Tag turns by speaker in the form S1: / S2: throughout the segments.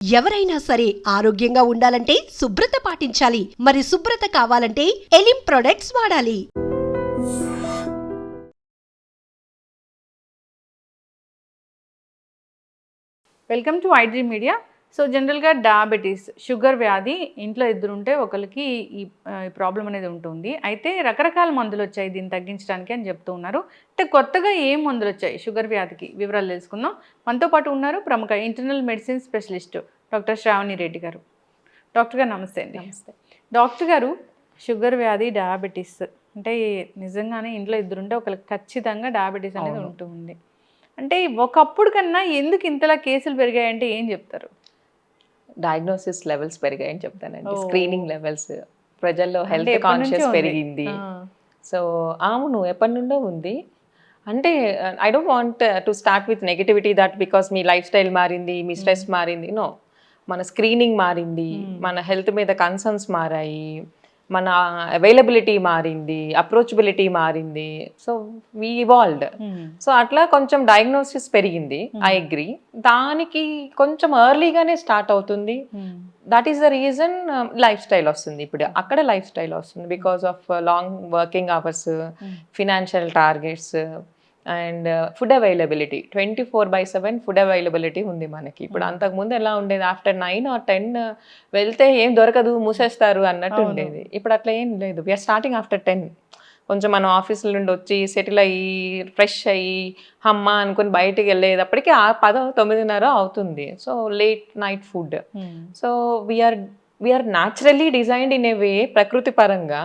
S1: ఎవరైనా సరే ఆరోగ్యంగా ఉండాలంటే శుభ్రత పాటించాలి. మరి శుభ్రత కావాలంటే ఎలిం ప్రొడక్ట్స్ వాడాలి.
S2: Welcome to iDream media. So జనరల్గా డయాబెటీస్, షుగర్ వ్యాధి ఇంట్లో ఇద్దరుంటే ఒకరికి ఈ ప్రాబ్లం అనేది ఉంటుంది. అయితే రకరకాల మందులు వచ్చాయి దీన్ని తగ్గించడానికి అని చెప్తూ ఉన్నారు. అంటే కొత్తగా ఏం మందులు వచ్చాయి షుగర్ వ్యాధికి వివరాలు తెలుసుకుందాం. మనతో పాటు ఉన్నారు ప్రముఖ internal medicine specialist doctor Shravani Reddy గారు. డాక్టర్ గారు నమస్తే అండి.
S3: నమస్తే
S2: డాక్టర్ గారు, షుగర్ వ్యాధి, డయాబెటీస్ అంటే నిజంగానే ఇంట్లో ఇద్దరుంటే ఒకరికి ఖచ్చితంగా డయాబెటీస్ అనేది ఉంటుంది. అంటే ఒకప్పుడు కన్నా ఎందుకు ఇంతలా కేసులు పెరిగాయంటే ఏం చెప్తారు?
S3: డయాగ్నోసిస్ లెవెల్స్ పెరిగాయని చెప్తానండి. స్క్రీనింగ్ లెవెల్స్, ప్రజల్లో హెల్త్ కాన్షియస్ పెరిగింది. సో అవును, ఎప్పటి నుండో ఉంది. అంటే I don't want to start with negativity that because me life style మారింది, మీ స్ట్రెస్ మారింది. నో, మన స్క్రీనింగ్ మారింది, మన హెల్త్ మీద కన్సర్న్స్ మారాయి, మన అవైలబిలిటీ మారింది, అప్రోచబిలిటీ మారింది. So we evolved. సో అట్లా కొంచెం డయాగ్నోసిస్ పెరిగింది. I agree. దానికి కొంచెం ఎర్లీగానే స్టార్ట్ అవుతుంది. That is the reason life style వస్తుంది. ఇప్పుడు అక్కడ లైఫ్ స్టైల్ వస్తుంది because of long working hours, financial targets and food availability. 24/7 food availability ఉంది మనకి. ఇప్పుడు అంతకుముందు ఎలా ఉండేది, ఆఫ్టర్ 9 or 10 వెళ్తే ఏం దొరకదు, మూసేస్తారు అన్నట్టు ఉండేది. ఇప్పుడు అట్లా ఏం లేదు. We are starting after 10. కొంచెం మనం ఆఫీసుల నుండి వచ్చి సెటిల్ అయ్యి ఫ్రెష్ అయ్యి అమ్మ అనుకుని బయటికి వెళ్ళేటప్పటికి 10-9:30 అవుతుంది. So late night food. So we are naturally designed in a way, ప్రకృతి పరంగా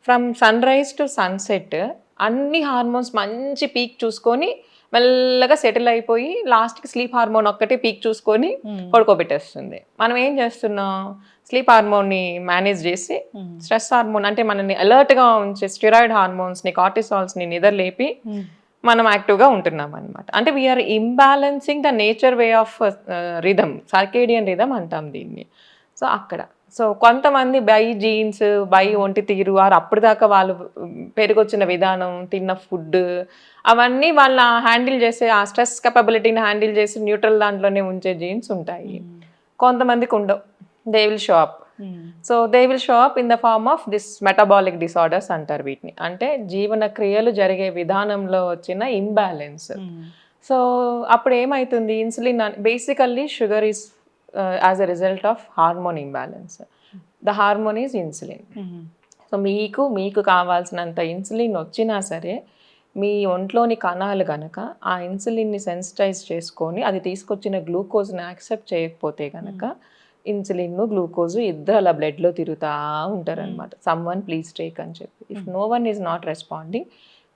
S3: from sun rise to sunset అన్ని హార్మోన్స్ మంచి పీక్ చూసుకొని మెల్లగా సెటిల్ అయిపోయి లాస్ట్కి స్లీప్ హార్మోన్ ఒక్కటే పీక్ చూసుకొని పడుకోబెట్టేస్తుంది. మనం ఏం చేస్తున్నాం, స్లీప్ హార్మోన్ని మేనేజ్ చేసి స్ట్రెస్ హార్మోన్ అంటే మనల్ని అలర్ట్గా ఉంచే స్టెరాయిడ్ హార్మోన్స్ని, కార్టిసాల్స్ని నిద్రలేపి మనం యాక్టివ్గా ఉంటున్నాం అనమాట. అంటే we are imbalancing the nature way of rhythm, circadian rhythm అంటాం దీన్ని. సో అక్కడ సో కొంతమంది బై జీన్స్, బై ఒంటి తీరు, ఆరు అప్పటిదాకా వాళ్ళు పెరిగొచ్చిన విధానం, తిన్న ఫుడ్, అవన్నీ వాళ్ళ హ్యాండిల్ చేసే ఆ స్ట్రెస్ కెపబిలిటీని హ్యాండిల్ చేసి న్యూట్రల్ దాంట్లోనే ఉంచే జీన్స్ ఉంటాయి. కొంతమందికి ఉండవు. They will show up. So they will show up in the form of this metabolic disorders అంటారు వీటిని. అంటే జీవన క్రియలు జరిగే విధానంలో వచ్చిన ఇంబ్యాలెన్స్. సో అప్పుడు ఏమవుతుంది, insulin basically sugar is as a result of hormone imbalance. The hormone is insulin. So మీకు కావాల్సినంత ఇన్సులిన్ వచ్చినా సరే మీ ఒంట్లోని కణాలు కనుక ఆ ఇన్సులిన్ని సెన్సిటైజ్ చేసుకొని అది తీసుకొచ్చిన గ్లూకోజ్ని యాక్సెప్ట్ చేయకపోతే కనుక ఇన్సులిన్, గ్లూకోజు ఇద్దరు అలా బ్లడ్లో తిరుగుతూ ఉంటారనమాట. సమ్వన్ ప్లీజ్ టేక్ అని చెప్పి. If no one is not responding,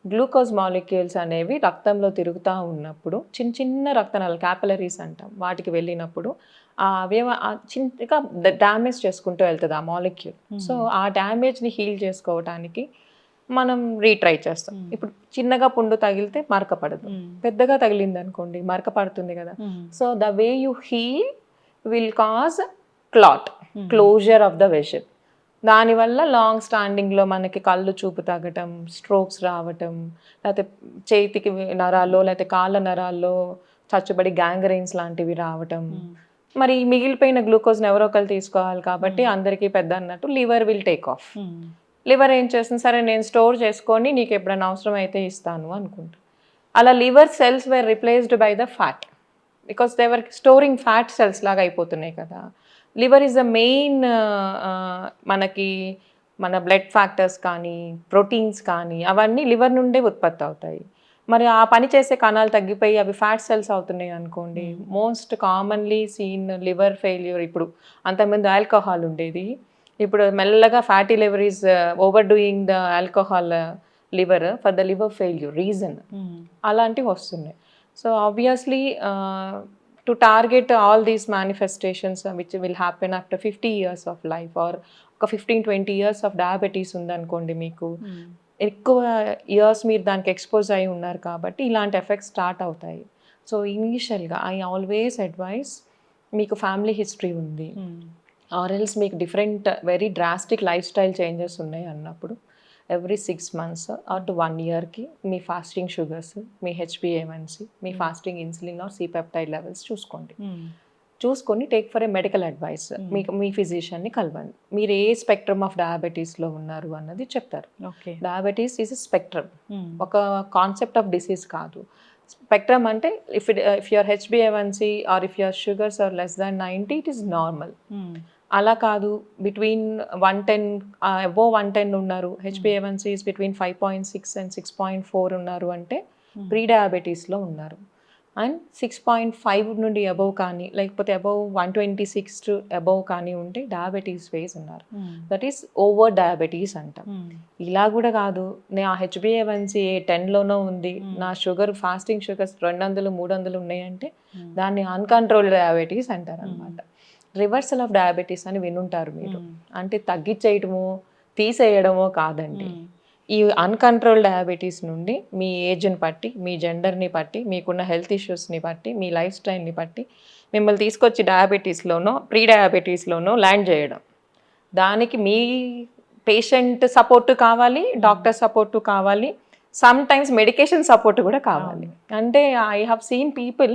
S3: glucose molecules అనేవి రక్తంలో తిరుగుతూ ఉన్నప్పుడు చిన్న చిన్న రక్తనాళాలు, క్యాపిలరీస్ అంటాం, వాటికి వెళ్ళినప్పుడు చిన్నగా డ్యామేజ్ చేసుకుంటూ వెళ్తుంది ఆ మాలిక్యూల్. సో ఆ డ్యామేజ్ని హీల్ చేసుకోవడానికి మనం రీట్రై చేస్తాం. ఇప్పుడు చిన్నగా పుండు తగిలితే మరక పడదు, పెద్దగా తగిలింది అనుకోండి మరక పడుతుంది కదా. So the way you heal will cause closure of the vessel. దానివల్ల లాంగ్ స్టాండింగ్లో మనకి కళ్ళు చూపు తగ్గటం, స్ట్రోక్స్ రావటం, లేకపోతే చేతికి నరాల్లో లేకపోతే కాళ్ళ నరాల్లో చచ్చుబడి గ్యాంగ్రైన్స్ లాంటివి రావటం. మరి మిగిలిపోయిన గ్లూకోజ్ని ఎవరో ఒకరు తీసుకోవాలి కాబట్టి అందరికీ పెద్ద అన్నట్టు liver will take off. Liver ఏం చేస్తుంది, సరే నేను స్టోర్ చేసుకొని నీకు ఎప్పుడైనా అవసరం అయితే ఇస్తాను అనుకుంటా. అలా liver cells were replaced by the fat because they were storing fat cells లాగా అయిపోతున్నాయి కదా. లివర్ ఈజ్ ద మెయిన్, మనకి మన బ్లడ్ ఫ్యాక్టర్స్ కానీ ప్రోటీన్స్ కానీ అవన్నీ లివర్ నుండే ఉత్పత్తి అవుతాయి. మరి ఆ పని చేసే కణాలు తగ్గిపోయి అవి ఫ్యాట్ సెల్స్ అవుతున్నాయి అనుకోండి. Most commonly seen liver failure. ఇప్పుడు అంతకుముందు ఆల్కహాల్ ఉండేది, ఇప్పుడు మెల్లగా fatty liver is over doing the alcohol liver for the liver failure reason. అలాంటివి వస్తున్నాయి. So obviously to target all these manifestations which will happen after 50 years of life or 15-20 years of diabetes ఉందనుకోండి, మీకు ఎక్కువ years మీరు దానికి expose అయి ఉన్నారు కాబట్టి ఇలాంటి ఎఫెక్ట్స్ స్టార్ట్ అవుతాయి. సో ఇనీషియల్గా ఐ ఆల్వేస్ అడ్వైస్, మీకు ఫ్యామిలీ హిస్టరీ ఉంది ఆర్ ఎల్స్ మీకు different very drastic life style changes ఉన్నాయి అన్నప్పుడు ఎవ్రీ 6 months ఆర్ టు 1 yearకి మీ ఫాస్టింగ్ షుగర్స్, మీ HbA1c, మీ fasting insulin or C-peptide levels చూసుకోండి. చూసుకొని take for a medical advice. మీకు మీ ఫిజిషియన్ని కలవండి. మీరు ఏ స్పెక్ట్రమ్ ఆఫ్ డయాబెటీస్లో ఉన్నారు అన్నది చెప్తారు.
S2: Okay.
S3: Diabetes is a spectrum, ఒక కాన్సెప్ట్ ఆఫ్ డిసీజ్ కాదు. స్పెక్ట్రమ్ అంటే if your HbA1c or if your sugars are less than 90 it is normal. అలా కాదు, బిట్వీన్ 110 అబోవ్ 110 ఉన్నారు, HbA1c ఈజ్ బిట్వీన్ 5.6 and 6.4 ఉన్నారు అంటే ప్రీ డయాబెటీస్లో ఉన్నారు. అండ్ 6.5 నుండి అబోవ్ కానీ లేకపోతే అబోవ్ 126 టు అబోవ్ కానీ ఉంటే డయాబెటీస్ ఫేజ్ ఉన్నారు. దట్ ఈస్ ఓవర్ డయాబెటీస్ అంటాం. ఇలా కూడా కాదు, నా HbA1c 10లోనో ఉంది, నా షుగర్ ఫాస్టింగ్ షుగర్స్ 200 300 ఉన్నాయంటే దాన్ని అన్కంట్రోల్డ్ డయాబెటీస్ అంటారు అనమాట. రివర్సల్ ఆఫ్ డయాబెటీస్ అని వినుంటారు మీరు. అంటే తగ్గించేయడమో తీసేయడమో కాదండి. ఈ అన్కంట్రోల్ డయాబెటీస్ నుండి మీ ఏజ్ని బట్టి, మీ జెండర్ని బట్టి, మీకున్న హెల్త్ ఇష్యూస్ని బట్టి, మీ లైఫ్ స్టైల్ని బట్టి మిమ్మల్ని తీసుకొచ్చి డయాబెటీస్లోనో ప్రీ డయాబెటీస్లోనో ల్యాండ్ చేయడం. దానికి మీ పేషెంట్ సపోర్టు కావాలి, డాక్టర్ సపోర్టు కావాలి, సమ్ టైమ్స్ మెడికేషన్ సపోర్ట్ కూడా కావాలి. అంటే ఐ హ్యావ్ సీన్ పీపుల్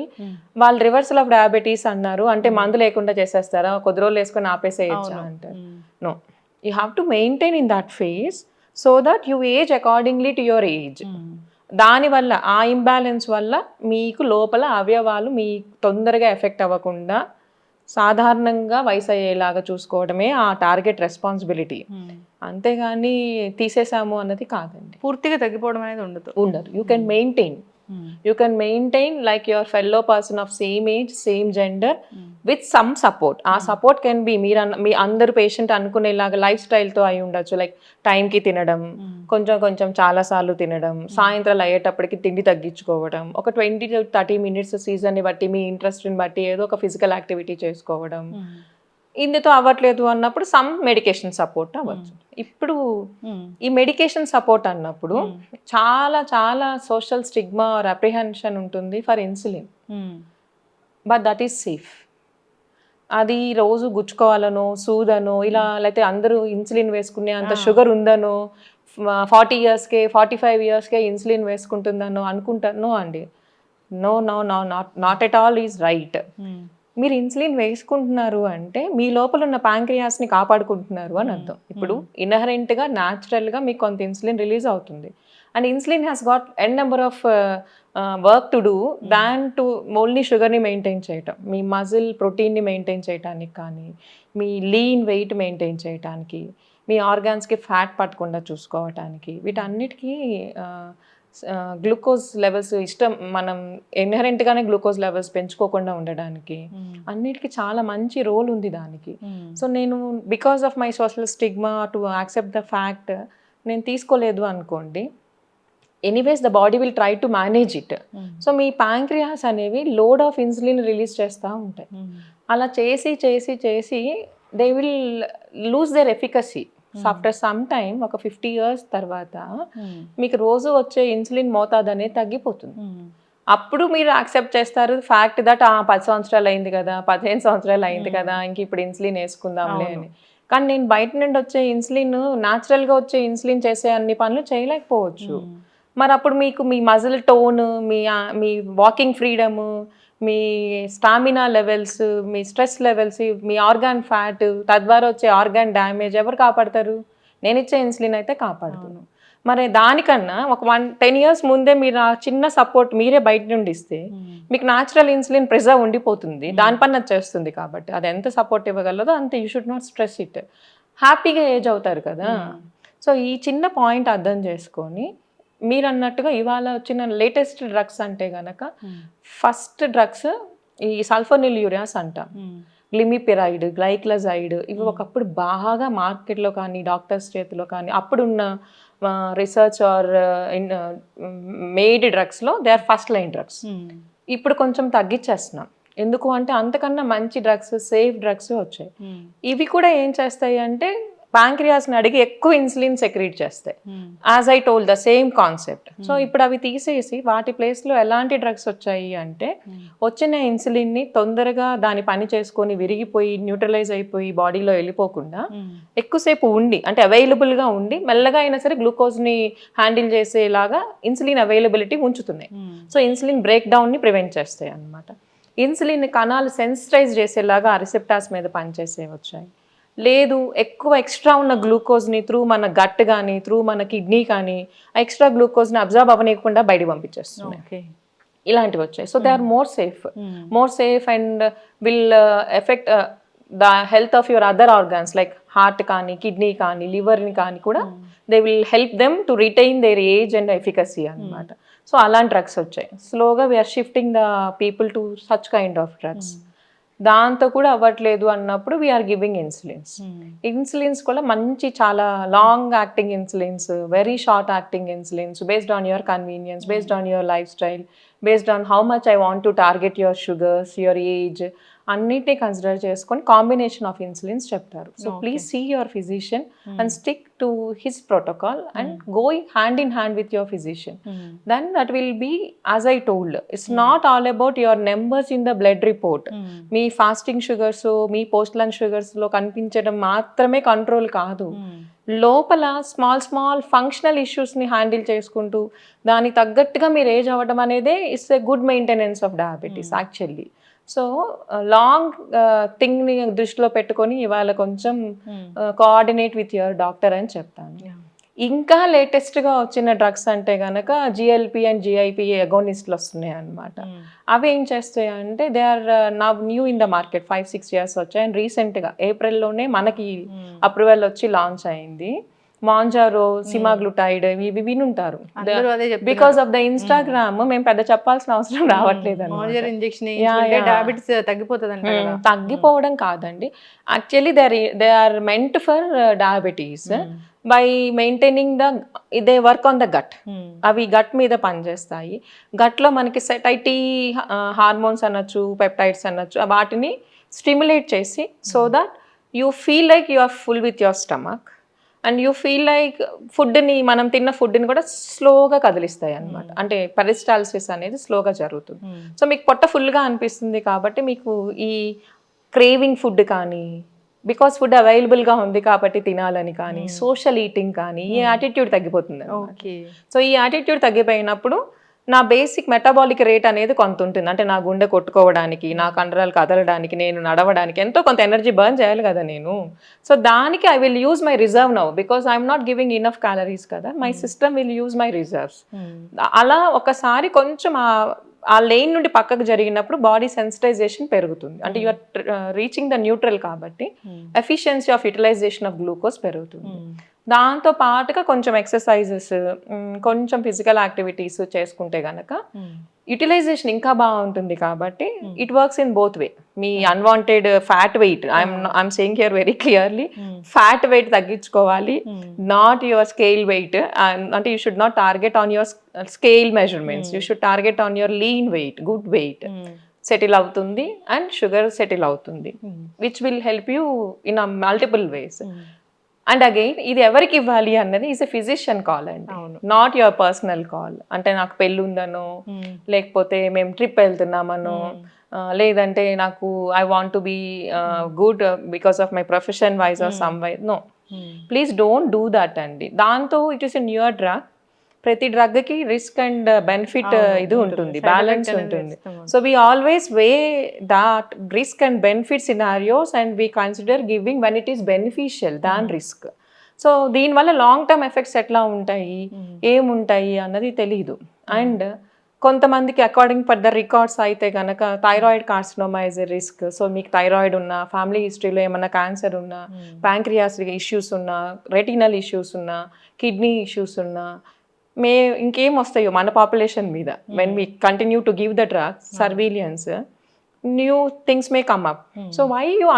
S3: వాళ్ళు రివర్సల్ ఆఫ్ డయాబెటీస్ అన్నారు అంటే మందు లేకుండా చేసేస్తారా, కొద్ది రోజులు వేసుకొని ఆపేసేయచ్చా అంటారు. No, you have to maintain in that phase so that you age accordingly to your age. దానివల్ల ఆ ఇంబ్యాలెన్స్ వల్ల మీకు లోపల అవయవాలు మీ తొందరగా ఎఫెక్ట్ అవ్వకుండా సాధారణంగా వయసు అయ్యేలాగా చూసుకోవడమే ఆ టార్గెట్ రెస్పాన్సిబిలిటీ. అంతేగాని తీసేసాము అన్నది కాదండి.
S2: పూర్తిగా తగ్గిపోవడం అనేది
S3: ఉండదు. You can maintain. You can maintain like your fellow person of same age, same gender with some support. ఆ సపోర్ట్ కెన్ బి మీ అందరు పేషెంట్ అనుకునేలాగా లైఫ్ స్టైల్తో అయి ఉండొచ్చు. లైక్ టైంకి తినడం, కొంచెం కొంచెం చాలాసార్లు తినడం, సాయంత్రాలు అయ్యేటప్పటికి తిండి తగ్గించుకోవడం, ఒక 20 to 30 minutes సీజన్ని బట్టి మీ ఇంట్రెస్ట్ని బట్టి ఏదో ఒక ఫిజికల్ యాక్టివిటీ చేసుకోవడం. ఇందుతో అవ్వట్లేదు అన్నప్పుడు సమ్ మెడికేషన్ సపోర్ట్ అవ్వచ్చు. ఇప్పుడు ఈ మెడికేషన్ సపోర్ట్ అన్నప్పుడు చాలా చాలా సోషల్ స్టిగ్మా ఆర్ అప్రిహెన్షన్ ఉంటుంది for insulin. But that is safe. అది రోజు గుచ్చుకోవాలనో సూదనో ఇలా లేకపోతే అందరూ ఇన్సులిన్ వేసుకునే అంత షుగర్ ఉందనో 40 yearsకే 45 yearsకే ఇన్సులిన్ వేసుకుంటుందనో అనుకుంటానో అండి. No no no not at all is right. మీరు ఇన్సులిన్ వేసుకుంటున్నారు అంటే మీ లోపల ఉన్న ప్యాంక్రియాస్ని కాపాడుకుంటున్నారు అని అర్థం. ఇప్పుడు ఇన్హరెంట్గా న్యాచురల్గా మీకు కొంత ఇన్సులిన్ రిలీజ్ అవుతుంది. And insulin has got N number of work to do than to only షుగర్ని మెయింటైన్ చేయటం. మీ మజిల్ ప్రోటీన్ని మెయింటైన్ చేయడానికి కానీ, మీ లీన్ వెయిట్ మెయింటైన్ చేయడానికి, మీ ఆర్గాన్స్కి ఫ్యాట్ పట్టకుండా చూసుకోవటానికి, వీటన్నిటికీ గ్లూకోజ్ లెవెల్స్ ఇష్టం, మనం ఇన్హరెంట్గానే గ్లూకోజ్ లెవెల్స్ పెంచుకోకుండా ఉండడానికి అన్నిటికీ చాలా మంచి రోల్ ఉంది దానికి. సో నేను because of my social stigma to accept the fact నేను తీసుకోలేదు అనుకోండి, anyways the body will try to manage it. So me pancreas అనేవి లోడ్ ఆఫ్ ఇన్సులిన్ రిలీజ్ చేస్తూ ఉంటాయి. అలా చేసి చేసి చేసి they will lose their efficacy. So after some time ఒక 50 years తర్వాత మీకు రోజు వచ్చే ఇన్సులిన్ మోతాదు అనేది తగ్గిపోతుంది. అప్పుడు మీరు యాక్సెప్ట్ చేస్తారు ఫ్యాక్ట్ దట్ 10 సంవత్సరాలు అయింది కదా, 15 సంవత్సరాలు అయింది కదా, ఇంక ఇప్పుడు ఇన్సులిన్ వేసుకుందాంలే అని. కానీ నేను బయట నుండి వచ్చే ఇన్సులిన్, న్యాచురల్గా వచ్చే ఇన్సులిన్ చేసే అన్ని పనులు చేయలేకపోవచ్చు. మరి అప్పుడు మీకు మీ మజిల్ టోన్, మీ వాకింగ్ ఫ్రీడమ్, మీ స్టామినా లెవెల్స్, మీ స్ట్రెస్ లెవెల్స్, మీ ఆర్గాన్ ఫ్యాట్, తద్వారా వచ్చే ఆర్గాన్ డ్యామేజ్ ఎవరు కాపాడతారు? నేను ఇచ్చే ఇన్సులిన్ అయితే కాపాడుతాను. మరి దానికన్నా ఒక 10 years ముందే మీరు ఆ చిన్న సపోర్ట్ మీరే బయట నుండి ఇస్తే మీకు న్యాచురల్ ఇన్సులిన్ ప్రిజర్వ్ ఉండిపోతుంది, దాని పని అది చేస్తుంది. కాబట్టి అది ఎంత సపోర్ట్ ఇవ్వగలదో అంతే. You should not stress it. హ్యాపీగా ఏజ్ అవుతారు కదా. సో ఈ చిన్న పాయింట్ అర్థం చేసుకొని మీరు అన్నట్టుగా ఇవాళ వచ్చిన లేటెస్ట్ డ్రగ్స్ అంటే గనక ఫస్ట్ డ్రగ్స్ ఈ సల్ఫోనిల్యూరియాస్ అంటాం, గ్లిమిపిరైడ్, గ్లైక్లజైడ్, ఇవి ఒకప్పుడు బాగా మార్కెట్లో కానీ డాక్టర్స్ చేతిలో కానీ అప్పుడున్న రీసెర్చ్ ఆర్ మేడ్ డ్రగ్స్లో they are first line drugs. ఇప్పుడు కొంచెం తగ్గించేస్తున్నాం. ఎందుకు అంటే అంతకన్నా మంచి డ్రగ్స్, సేఫ్ డ్రగ్స్ వచ్చాయి. ఇవి కూడా ఏం చేస్తాయి అంటే ప్యాంక్రియాస్ని అడిగి ఎక్కువ ఇన్సులిన్ సెక్రీట్ చేస్తాయి. As I told the same concept. So ఇప్పుడు అవి తీసేసి వాటి ప్లేస్లో ఎలాంటి డ్రగ్స్ వచ్చాయి అంటే వచ్చిన ఇన్సులిన్ని తొందరగా దాని పని చేసుకొని విరిగిపోయి న్యూట్రలైజ్ అయిపోయి బాడీలో వెళ్ళిపోకుండా ఎక్కువసేపు ఉండి, అంటే అవైలబుల్గా ఉండి మెల్లగా అయినా సరే గ్లూకోజ్ని హ్యాండిల్ చేసేలాగా ఇన్సులిన్ అవైలబిలిటీ ఉంచుతున్నాయి. సో ఇన్సులిన్ బ్రేక్ డౌన్ని ప్రివెంట్ చేస్తాయి అన్నమాట. ఇన్సులిన్ కణాలు సెన్సిటైజ్ చేసేలాగా ఆ రిసెప్టార్స్ మీద పనిచేసే వచ్చాయి. లేదు ఎక్కువ ఎక్స్ట్రా ఉన్న గ్లూకోజ్ని త్రూ మన గట్ కానీ త్రూ మన కిడ్నీ కానీ ఆ ఎక్స్ట్రా గ్లూకోజ్ని అబ్జర్వ్ అవ్వనీయకుండా బయట పంపించేస్తున్నాయి. ఇలాంటివి వచ్చాయి. So they are more safe and will effect the health of your other organs like heart కానీ కిడ్నీ కానీ లివర్ని కానీ కూడా they will help them to retain their age and efficacy అనమాట. సో అలాంటి డ్రగ్స్ వచ్చాయి. స్లోగా we are shifting the people to such kind of drugs. దాంతో కూడా అవ్వట్లేదు అన్నప్పుడు వీఆర్ గివింగ్ ఇన్సులిన్స్ కూడా మంచి చాలా long acting insulins, very short acting insulins based on your convenience, based on your lifestyle, based on how much I want to target your sugars, your age అన్నిటినీ consider చేసుకొని combination of insulins చెప్తారు. So please see your physician and stick to his protocol and going hand in hand with your physician. Then that will be as I told, it's not all about your numbers in the blood report. మీ fasting sugars, మీ post lunch షుగర్స్లో కనిపించడం మాత్రమే control కాదు. లోపల small functional ఇష్యూస్ని handle చేసుకుంటూ దానికి తగ్గట్టుగా మీరు ఏజ్ అవ్వడం అనేదే it's a good maintenance of diabetes actually. So long థింగ్ని దృష్టిలో పెట్టుకొని ఇవాళ కొంచెం కోఆర్డినేట్ విత్ యువర్ డాక్టర్ అని చెప్తాను. ఇంకా లేటెస్ట్గా వచ్చిన డ్రగ్స్ అంటే కనుక జిఎల్పి అండ్ జిఐపి ఎగోనిస్ట్లు వస్తున్నాయి అన్నమాట. అవి ఏం చేస్తాయి అంటే they are now new in the market, 5-6 years వచ్చాయి. అండ్ రీసెంట్గా ఏప్రిల్లోనే మనకి అప్రూవల్ వచ్చి లాంచ్ అయింది. మాంజారో, సిమాగ్లుటైడ్ ఇవి వినుంటారు. బికాస్ ఆఫ్ ద ఇన్స్టాగ్రామ్ మేము పెద్ద చెప్పాల్సిన అవసరం రావట్లేదు. తగ్గిపోవడం కాదండి, actually they are meant for diabetes by maintaining they work on the gut. అవి గట్ మీద పనిచేస్తాయి. గట్లో మనకి సెటైటీ హార్మోన్స్ అనొచ్చు, పెప్టైడ్స్ అనొచ్చు, వాటిని స్టిమ్యులేట్ చేసి so that you feel like you are full with your stomach and you feel like ఫుడ్ని, మనం తిన్న ఫుడ్ని కూడా స్లోగా కదిలిస్తాయి అనమాట. అంటే పెరిస్టాల్సిస్ అనేది స్లోగా జరుగుతుంది. సో మీకు పొట్ట ఫుల్గా అనిపిస్తుంది కాబట్టి మీకు ఈ క్రేవింగ్ ఫుడ్ కానీ, బికాస్ ఫుడ్ అవైలబుల్గా ఉంది కాబట్టి తినాలని కానీ, సోషల్ ఈటింగ్ కానీ, ఈ యాటిట్యూడ్ తగ్గిపోతుంది. సో ఈ యాటిట్యూడ్ తగ్గిపోయినప్పుడు నా బేసిక్ మెటబాలిక్ రేట్ అనేది కొంత ఉంటుంది. అంటే నా గుండె కొట్టుకోవడానికి, నా కండరాలు కదలడానికి, నేను నడవడానికి ఎంతో కొంత ఎనర్జీ బర్న్ చేయాలి కదా నేను. సో దానికి I will use my reserve now because I'm not giving enough calories కదా, my system will use my reserves. అలా ఒకసారి కొంచెం ఆ లైన్ నుండి పక్కకు జరిగినప్పుడు బాడీ సెన్సిటైజేషన్ పెరుగుతుంది. అంటే యూఆర్ రీచింగ్ ద న్యూట్రల్ కాబట్టి efficiency of utilisation of glucose పెరుగుతుంది. దాంతో పాటుగా కొంచెం ఎక్సర్సైజెస్, కొంచెం ఫిజికల్ యాక్టివిటీస్ చేసుకుంటే గనక యూటిలైజేషన్ ఇంకా బాగుంటుంది. కాబట్టి it works in both way. మీ unwanted fat weight, I'm saying here very clearly, fat weight తగ్గించుకోవాలి, నాట్ యువర్ స్కేల్ వెయిట్. అంటే you should not target on your scale measurements, you should target on your lean weight, good weight settle అవుతుంది and sugar settle అవుతుంది, which will help you in multiple ways. And again ఇది ఎవరికి ఇవ్వాలి అన్నది is a physician call అండి, not your personal call. అంటే నాకు పెళ్ళి ఉందనో, లేకపోతే మేము ట్రిప్ వెళ్తున్నామనో, లేదంటే నాకు I want to be good because of my profession wise or some wise. No, please don't do that అండి. దాంతో it is a newer drug. ప్రతి డ్రగ్కి రిస్క్ అండ్ బెనిఫిట్ ఇది ఉంటుంది, బ్యాలెన్స్ ఉంటుంది. So we always weigh that risk and benefit scenarios and we consider giving when it is beneficial than risk. So దీనివల్ల long term effects ఎట్లా ఉంటాయి, ఏముంటాయి అన్నది తెలీదు. అండ్ కొంతమందికి అకార్డింగ్ ఫర్ ద రికార్డ్స్ అయితే కనుక thyroid carcinoma is a risk. So మీకు థైరాయిడ్ ఉన్నా, ఫ్యామిలీ హిస్టరీలో ఏమన్నా క్యాన్సర్ ఉన్నా, ప్యాంక్రియాస్ ఇష్యూస్ ఉన్నా, రెటినల్ ఇష్యూస్ ఉన్నా, కిడ్నీ ఇష్యూస్ ఉన్నా, ఇంకేం వస్తాయో మన పాపులేషన్ మీద when we continue to give the drugs surveillance, new things may come up. So why you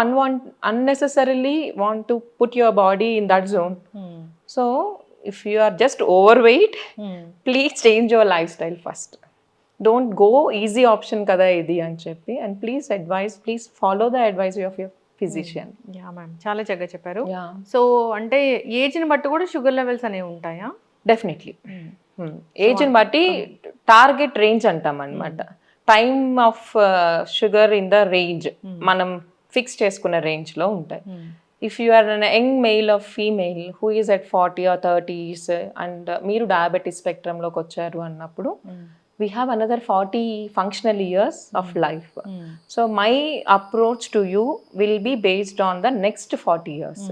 S3: unnecessarily want to put your body in that zone? So if you are just overweight, please change your lifestyle first. Don't go easy option kada idi అని చెప్పి, and please follow the advice of your physician.
S2: Yeah ma'am, చాలా చక్కగా చెప్పారు. So అంటే ఏజ్ని బట్టి కూడా sugar levels అనేవి ఉంటాయా?
S3: డెఫినెట్లీ ఏజ్ని బట్టి టార్గెట్ రేంజ్ అంటాం అనమాట. Time of sugar in the range మనం ఫిక్స్ చేసుకున్న రేంజ్లో ఉంటాయి. If you are an young male of female who is at 40 or 30s and మీరు డయాబెటీస్ స్పెక్ట్రమ్లోకి వచ్చారు అన్నప్పుడు we have another 40 functional years of life. So my approach to you will be based on the next 40 years.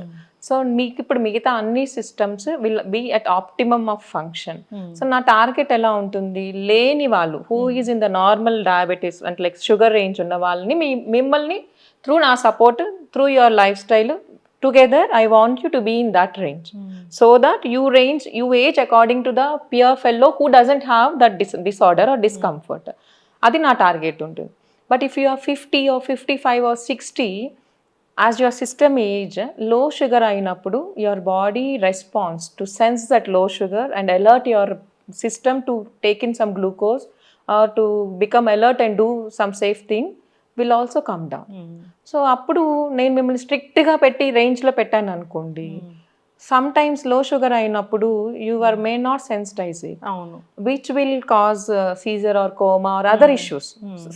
S3: So మీకు ఇప్పుడు మిగతా అన్ని systems will be at optimum of function. So నా target ఎలా ఉంటుంది, లేని వాళ్ళు who is in the normal diabetes అంటే లైక్ షుగర్ రేంజ్ ఉన్న వాళ్ళని మిమ్మల్ని త్రూ నా support, through your lifestyle together I want you to be in that range, so that you age according to the peer fellow who doesn't have that disorder or discomfort. Adi na target ఉంటుంది. But if you are 50 or 55 or 60, as your system age, low sugar అయినప్పుడు your body responds to sense that low sugar and alert your system to take in some glucose or to become alert and do some safe thing will also come down. So అప్పుడు నేను మిమ్మల్ని స్ట్రిక్ట్గా పెట్టి రేంజ్లో పెట్టాను అనుకోండి, some times low sugar అయినప్పుడు you are may not sensitize it,
S2: అవును,
S3: which will cause seizure or coma or other issues,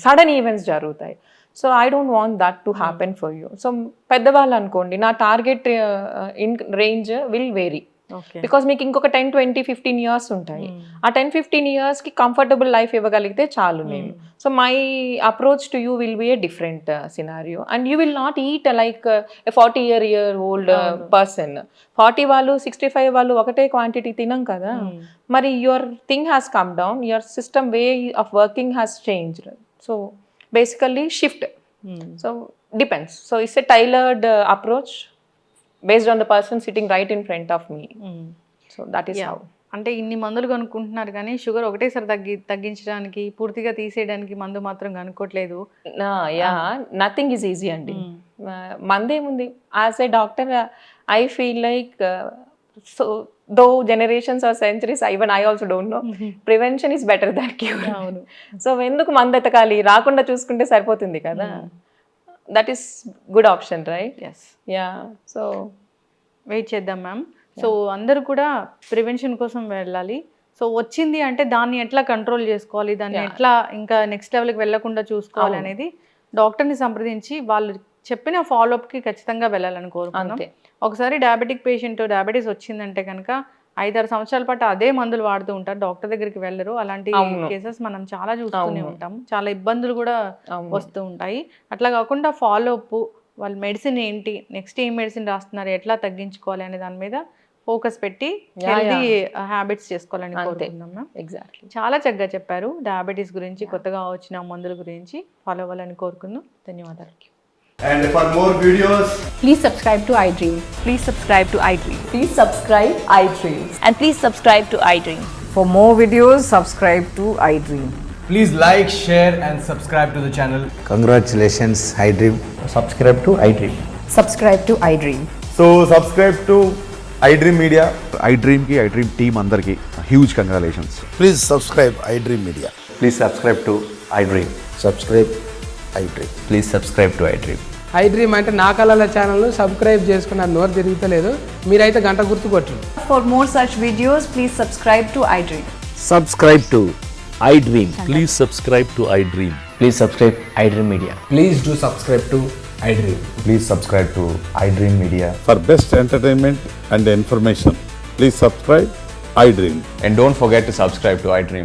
S3: sudden events జరుగుతాయి. So I don't want that to happen for you. So పెద్దవాళ్ళు అనుకోండి, నా target in range will vary, because మీకు ఇంకొక 10, 20, 15 years ఉంటాయి. ఆ 10-15 ఇయర్స్కి కంఫర్టబుల్ లైఫ్ ఇవ్వగలిగితే చాలు నేను. So my approach to you will be a different scenario, and you will not eat like a 40-year-old person. 40 వాళ్ళు 65 వాళ్ళు ఒకటే క్వాంటిటీ తినం కదా. మరి your thing has come down, your system way of working has changed. So basically shift. So depends. So it's a tailored approach based on the person sitting right in front of me. So that is how.
S2: అంటే ఇన్ని మందులు కనుక్కుంటున్నారు కానీ sugar ఒకటేసారి తగ్గించడానికి, పూర్తిగా తీసేయడానికి మందు మాత్రం కనుక్కోవట్లేదు.
S3: నథింగ్ ఈజ్ ఈజీ అండి. మందేముంది, as a doctor I feel like so though generations or centuries, even I also don't know, prevention is better than cure. So ఎందుకు మందు ఎతకాలి, రాకుండా చూసుకుంటే సరిపోతుంది కదా. That is good option, right?
S2: Yes.
S3: Yeah. So
S2: wait చేద్దాం ma'am. So అందరూ కూడా ప్రివెన్షన్ కోసం వెళ్ళాలి. సో వచ్చింది అంటే దాన్ని ఎట్లా కంట్రోల్ చేసుకోవాలి, దాన్ని ఎట్లా ఇంకా నెక్స్ట్ లెవెల్కి వెళ్ళకుండా చూసుకోవాలి అనేది డాక్టర్ని సంప్రదించి వాళ్ళు చెప్పిన ఫాలోఅప్కి ఖచ్చితంగా వెళ్ళాలని కోరుకుంటున్నాం. ఒకసారి డయాబెటిక్ పేషెంట్ డయాబెటీస్ వచ్చిందంటే కనుక 5-6 సంవత్సరాల పాటు అదే మందులు వాడుతూ ఉంటారు, డాక్టర్ దగ్గరికి వెళ్ళరు. అలాంటి కేసెస్ మనం చాలా చూస్తూనే ఉంటాం, చాలా ఇబ్బందులు కూడా వస్తూ ఉంటాయి. అట్లా కాకుండా ఫాలోఅప్, వాళ్ళ మెడిసిన్ ఏంటి, నెక్స్ట్ ఏం మెడిసిన్ రాస్తున్నారు, ఎట్లా తగ్గించుకోవాలి అనే దాని మీద ఫోకస్ పెట్టి హెల్తీ హ్యాబిట్స్ చేసుకోవాలని కోరుకుంటున్నాం మ్యామ్.
S3: ఎగ్జాక్ట్లీ.
S2: చాలా చక్కగా చెప్పారు. డయాబెటీస్ గురించి, కొత్తగా వచ్చిన మందుల గురించి ఫాలో అవ్వాలని కోరుకుందాం. ధన్యవాదాలు.
S4: And for more videos,
S5: please subscribe to iDream.
S6: Please subscribe to iDream.
S5: Please subscribe iDream.
S6: And please subscribe to iDream.
S7: For more videos, subscribe to iDream.
S4: please like, share and subscribe to the channel.
S8: Congratulations, iDream.
S9: Subscribe to iDream.
S5: Subscribe to iDream.
S9: So subscribe to iDream Media.
S10: iDream ki iDream team andarki huge congratulations.
S8: Please subscribe iDream Media.
S9: Please subscribe to iDream.
S8: Subscribe iDream.
S9: Please subscribe to iDream.
S7: iDream అంటే నా కళల ఛానల్ను subscribe చేసుకున్న నోరు తిరుగుతలేదు, మీరైతే గంట గుర్తు కొట్టండి.
S5: For more such videos, please subscribe to iDream.
S8: Subscribe to iDream.
S11: Please subscribe to iDream.
S9: Please subscribe iDream Media.
S8: Please do subscribe to iDream.
S9: Please subscribe to iDream Media.
S10: For best entertainment and information, please subscribe iDream.
S9: And don't forget to subscribe to iDream.